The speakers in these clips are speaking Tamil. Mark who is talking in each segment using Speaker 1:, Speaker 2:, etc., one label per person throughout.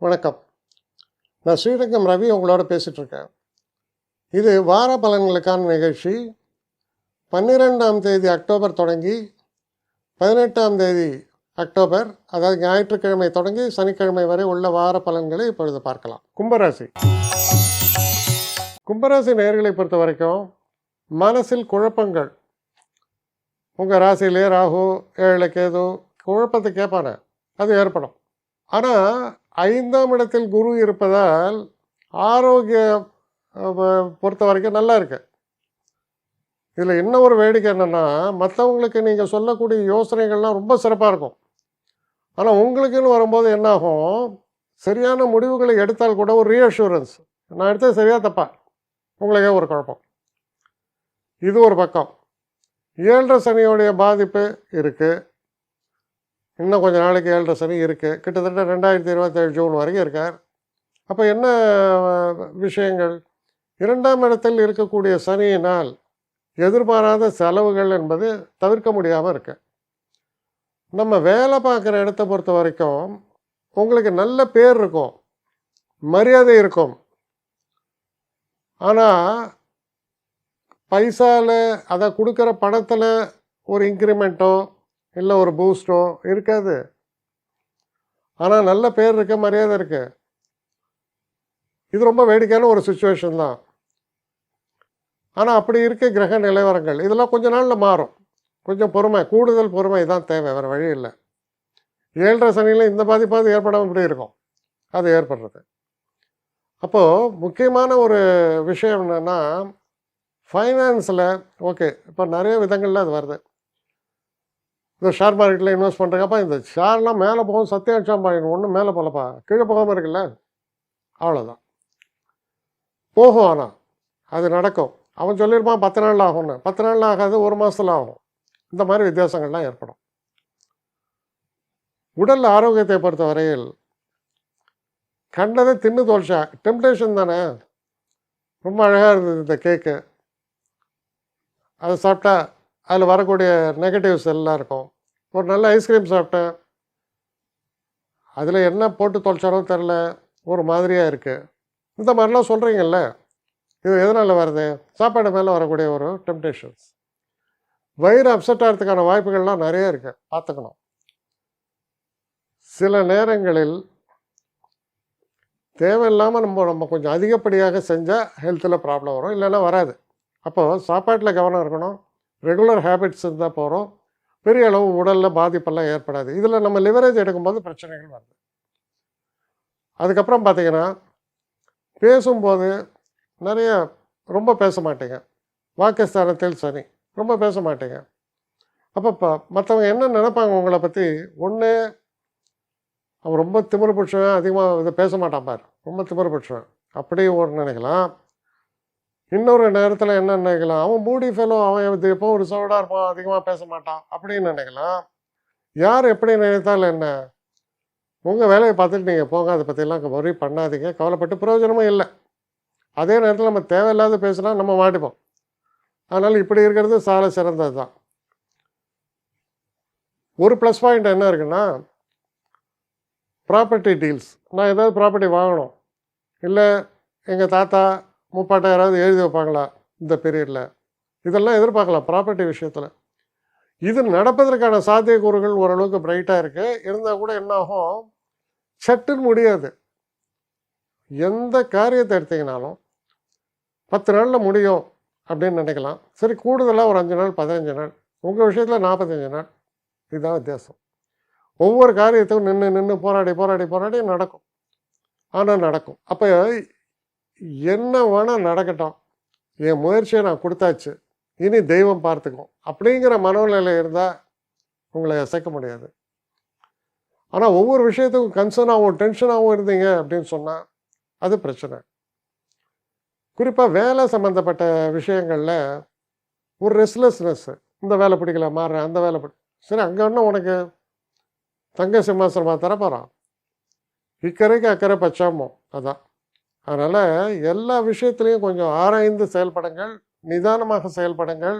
Speaker 1: வணக்கம். நான் ஸ்ரீரங்கம் ரவி உங்களோட பேசிகிட்ருக்கேன். இது வார பலன்களுக்கான நிகழ்ச்சி. 12ஆம் தேதி அக்டோபர் தொடங்கி 18ஆம் தேதி அக்டோபர், அதாவது ஞாயிற்றுக்கிழமை தொடங்கி சனிக்கிழமை வரை உள்ள வார பலன்களை இப்பொழுது பார்க்கலாம். கும்பராசி. கும்பராசி நேயர்களை பொறுத்த வரைக்கும் மனசில் குழப்பங்கள். உங்கள் ராசியிலே ராகு, 7 கேது, குழப்பத்தை கேட்பான அது ஏற்படும். ஆனால் 5ஆம் இடத்தில் குரு இருப்பதால் ஆரோக்கிய பொறுத்த வரைக்கும் நல்லா இருக்கு. இதில் இன்னும் ஒரு வேடிக்கை என்னென்னா, மற்றவங்களுக்கு நீங்கள் சொல்லக்கூடிய யோசனைகள்லாம் ரொம்ப சிறப்பாக இருக்கும். ஆனால் உங்களுக்குன்னு வரும்போது என்னாகும், சரியான முடிவுகளை எடுத்தால் கூட ஒரு ரீஅஷூரன்ஸ், நான் எடுத்தது சரியாக தப்பா, உங்களுக்கே ஒரு குழப்பம். இது ஒரு பக்கம். 7 சனியோடைய பாதிப்பு இருக்குது. இன்னும் கொஞ்சம் நாளைக்கு 7 சனி இருக்குது. கிட்டத்தட்ட 2027 ஜூன் வரைக்கும் இருக்கார். அப்போ என்ன விஷயங்கள்? 2ஆம் இடத்தில் இருக்கக்கூடிய சனியினால் எதிர்பாராத செலவுகள் என்பது தவிர்க்க முடியாமல் இருக்கு. நம்ம வேலை பார்க்குற இடத்த பொறுத்த வரைக்கும் உங்களுக்கு நல்ல பேர் இருக்கும், மரியாதை இருக்கும். ஆனால் பைசாவில், அதை கொடுக்குற பணத்தில் ஒரு இன்க்ரிமெண்ட்டோ இல்லை ஒரு பூஸ்டோ இருக்காது. ஆனால் நல்ல பேர் இருக்கு, மரியாதை இருக்கு. இது ரொம்ப வேடிக்கையான ஒரு சுச்சுவேஷன் தான். ஆனால் அப்படி இருக்க கிரக நிலவரங்கள் இதெல்லாம் கொஞ்ச நாளில் மாறும். கொஞ்சம் பொறுமை, கூடுதல் பொறுமை தான் தேவை, வேறு வழி இல்லை. 7 சனியில் இந்த பாதிப்பாவது ஏற்படாமல் இப்படி இருக்கும், அது ஏற்படுறது. அப்போது முக்கியமான ஒரு விஷயம் என்னென்னா, ஃபைனான்ஸில் ஓகே, இப்போ நிறைய விதங்களில் அது வருது. இந்த ஷேர் மார்க்கெட்டில் இன்வெஸ்ட் பண்ணுறங்கப்பா, இந்த ஷேர்லாம் மேலே போகும், சத்தியம் பாயிடும், ஒன்றும் மேலே போகலப்பா, கீழே போகாமல் இருக்குல்ல, அவ்வளோதான் போகும். ஆனால் அது நடக்கும். அவன் சொல்லியிருப்பான் 10 நாளில் ஆகும்னு, 10 நாளில் ஆகாது, 1 மாதத்தில் ஆகும். இந்த மாதிரி வித்தியாசங்கள்லாம் ஏற்படும். உடல் ஆரோக்கியத்தை பொறுத்த வரையில் கண்டதை தின்னு தோல்ச்சா, டெம்டேஷன் தானே. ரொம்ப அழகாக இருந்தது இந்த கேக்கு, அதை சாப்பிட்டா அதில் வரக்கூடிய நெகட்டிவ்ஸ் எல்லாம் இருக்கும். ஒரு நல்ல ஐஸ்கிரீம் சாப்பிட்டேன், அதில் என்ன போட்டு தொலைச்சாலும் தெரில, ஒரு மாதிரியாக இருக்குது. இந்த மாதிரிலாம் சொல்கிறீங்கல்ல, இது எதனால் வருது? சாப்பாடு மேலே வரக்கூடிய ஒரு டெம்டேஷன்ஸ். வயிறு அப்செட் ஆகிறதுக்கான வாய்ப்புகள்லாம் நிறைய இருக்குது, பார்த்துக்கணும். சில நேரங்களில் தேவையில்லாமல் நம்ம கொஞ்சம் அதிகப்படியாக செஞ்சால் ஹெல்த்தில் ப்ராப்ளம் வரும், இல்லைன்னா வராது. அப்போது சாப்பாட்டில் கவனம் இருக்கணும். ரெகுலர் ஹேபிட்ஸ் இருந்தால் போகிறோம், பெரிய அளவு உடலில் பாதிப்பெல்லாம் ஏற்படாது. இதில் நம்ம லிவரேஜ் எடுக்கும்போது பிரச்சனைகள் வருது. அதுக்கப்புறம் பார்த்திங்கன்னா, பேசும்போது நிறைய ரொம்ப பேச மாட்டேங்க. வாக்குஸ்தானத்தில் சனி, ரொம்ப பேச மாட்டேங்க. அப்போ மற்றவங்க என்ன நினைப்பாங்க உங்களை பற்றி? ஒன்று, அவன் ரொம்ப திமிரு பிடிச்சவன், அதிகமாக இதை பேச மாட்டான் பார், ரொம்ப திமிரு பிடிச்சவன், அப்படி ஒரு நினைக்கலாம். இன்னொரு நேரத்தில் என்ன நினைக்கலாம், அவன் மூடி ஃபெலோ, அவன் எப்போ ஒரு சவுடாக இருப்பான், அதிகமாக பேச மாட்டான் அப்படின்னு நினைக்கலாம். யார் எப்படி நினைத்தாலும் என்ன, உங்கள் வேலையை பார்த்துட்டு நீங்கள் போங்க, அதை பற்றிலாம் worry பண்ணாதீங்க, கவலைப்பட்டு பிரயோஜனமும் இல்லை. அதே நேரத்தில் நம்ம தேவையில்லாத பேசினா நம்ம மாட்டிப்போம். அதனால் இப்படி இருக்கிறது சால சிறந்தது தான். ஒரு ப்ளஸ் பாயிண்ட் என்ன இருக்குன்னா, ப்ராப்பர்ட்டி டீல்ஸ். நான் ஏதாவது ப்ராப்பர்ட்டி வாங்கணும், இல்லை எங்கள் தாத்தா முப்பாட்டை யாராவது எழுதி வைப்பாங்களா இந்த பீரியடில், இதெல்லாம் எதிர்பார்க்கலாம் ப்ராப்பர்ட்டி விஷயத்தில். இது நடப்பதற்கான சாத்தியக்கூறுகள் ஓரளவுக்கு பிரைட்டாக இருக்குது. இருந்தால் கூட என்னாகும், சட்டுன்னு முடியாது. எந்த காரியத்தை எடுத்தீங்கனாலும் 10 நாளில் முடியும் அப்படின்னு நினைக்கலாம். சரி, கூடுதலாக ஒரு 5 நாள், 15 நாள், உங்கள் விஷயத்தில் 45 நாள். இதுதான் வித்தியாசம். ஒவ்வொரு காரியத்துக்கும் நின்று போராடி நடக்கும். ஆனால் நடக்கும். அப்போ என்ன வேணால் நடக்கட்டும், என் முயற்சியை நான் கொடுத்தாச்சு, இனி தெய்வம் பார்த்துக்கும் அப்படிங்கிற மனநிலை இருந்தால் உங்களை அசைக்க முடியாது. ஆனால் ஒவ்வொரு விஷயத்துக்கும் கன்சர்னாகவும் டென்ஷனாகவும் இருந்தீங்க அப்படின்னு சொன்னால் அது பிரச்சனை. குறிப்பாக வேலை சம்மந்தப்பட்ட விஷயங்களில் ஒரு ரெஸ்ட்லெஸ்னஸ்ஸு, இந்த வேலை பிடிக்கல மாறுறேன், அந்த வேலை சரி, அங்கே ஒன்றும் உனக்கு தங்க சிம்மாசனமாக தரப்போகிறான், இக்கரைக்கு அக்கறை பச்சாமோ, அதான். அதனால் எல்லா விஷயத்துலேயும் கொஞ்சம் ஆராய்ந்து செயல்படுங்கள், நிதானமாக செயல்படுங்கள்,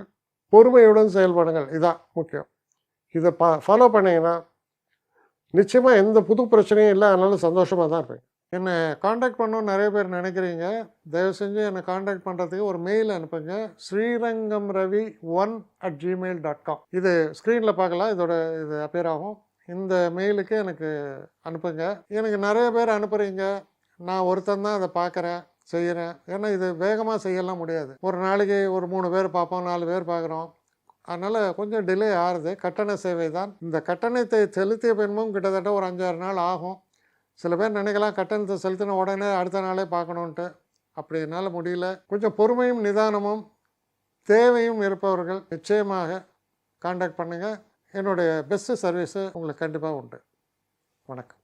Speaker 1: பொறுமையுடன் செயல்படுங்கள். இதுதான் முக்கியம். இதை ஃபாலோ பண்ணிங்கன்னா நிச்சயமாக எந்த புது பிரச்சனையும் இல்லை. அதனால சந்தோஷமாக தான் இருப்பேன். என்னை காண்டாக்ட் பண்ணணும்னு நிறைய பேர் நினைக்கிறீங்க. தயவு செஞ்சு என்னை காண்டாக்ட் பண்ணுறதுக்கு ஒரு மெயில் அனுப்புங்க. srirangamravi1@gmail.com. இது ஸ்க்ரீனில் பார்க்கலாம், இது அப்பியர் ஆகும். இந்த மெயிலுக்கு எனக்கு அனுப்புங்க. எனக்கு நிறைய பேர் அனுப்புகிறீங்க, நான் ஒருத்தன் தான் அதை பார்க்குறேன், செய்கிறேன். ஏன்னா இது வேகமாக செய்யலாம் முடியாது. ஒரு நாளைக்கு ஒரு 3 பேர் பார்ப்போம், 4 பேர் பார்க்குறோம். அதனால் கொஞ்சம் டிலே ஆகுது. கட்டண சேவை தான். இந்த கட்டணத்தை செலுத்திய பின்பும் கிட்டத்தட்ட ஒரு 5-6 நாள் ஆகும். சில பேர் நினைக்கலாம் கட்டணத்தை செலுத்தின உடனே அடுத்த நாளே பார்க்கணுன்ட்டு. அப்படி என்னால் முடியல. கொஞ்சம் பொறுமையும் நிதானமும் தேவையும் இருப்பவர்கள் நிச்சயமாக காண்டாக்ட் பண்ணுங்கள். என்னுடைய பெஸ்ட்டு சர்வீஸு உங்களுக்கு கண்டிப்பாக உண்டு. வணக்கம்.